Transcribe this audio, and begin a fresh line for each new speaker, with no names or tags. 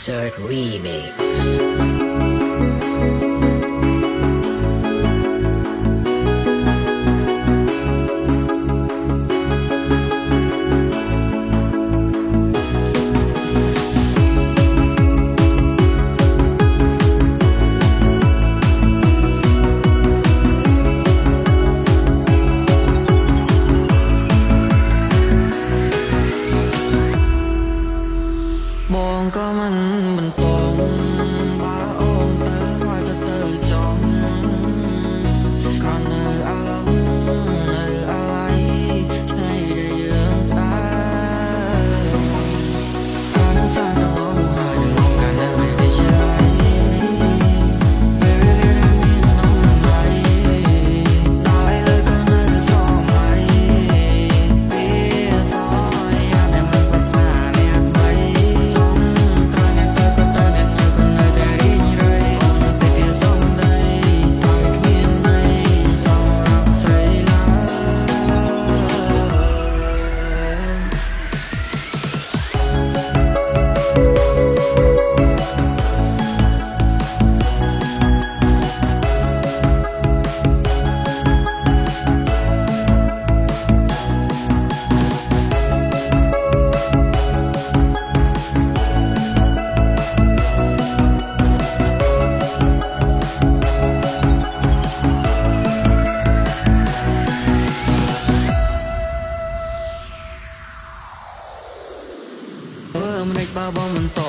Insert Remix
បងក៏មិនបន្តបើអូនទៅហើយក៏ទៅចង់គ្រាន់នៅអារម្មណ៍នៅអាឡ័យថ្ងៃដែលយើងផ្ដាល់អានសាទៅហើយនឹងកាលនៅវិទ្យាល័យពេលវេលាដែលមាននំឡៃដល់លើក៏នៅសងឡៃពេលសយយ៉ាតែមិនប្រាថ្នាអ្នកថ្មីម្លេចបើបងមិនត